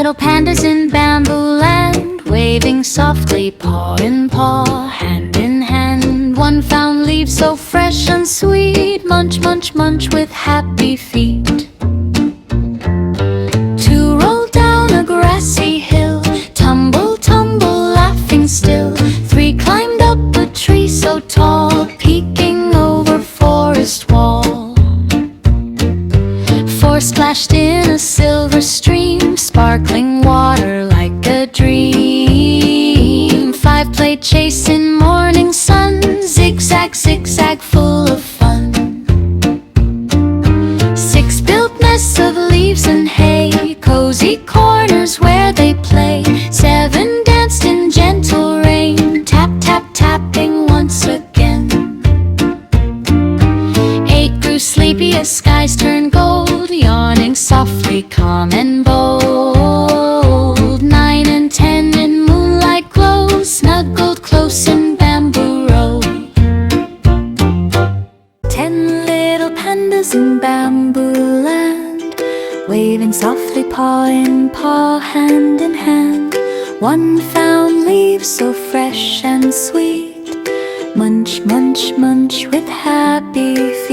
little pandas in bamboo land, waving softly paw in paw, hand in hand. One found leaves so fresh and sweet, munch, munch, munch with happy feet. Two rolled down a grassy hill, tumble, tumble, laughing still. Three climbed up a tree so tall, peeking over forest wall. Four splashed in a silver stream, sparkling water like a dream. Five played chase in morning sun, zigzag, zigzag, full of fun. Six built nests of leaves and hay, cozy corners where they play. Seven danced in gentle rain, tap, tap, tapping once again. Eight grew sleepy as skies turned gold, yawning softly, calm and bold. 9 and 10 in moonlight glow, snuggled close in bamboo row. 10 little pandas in bamboo land, waving softly paw in paw, hand in hand. One found leaves so fresh and sweet, munch, munch, munch with happy feet.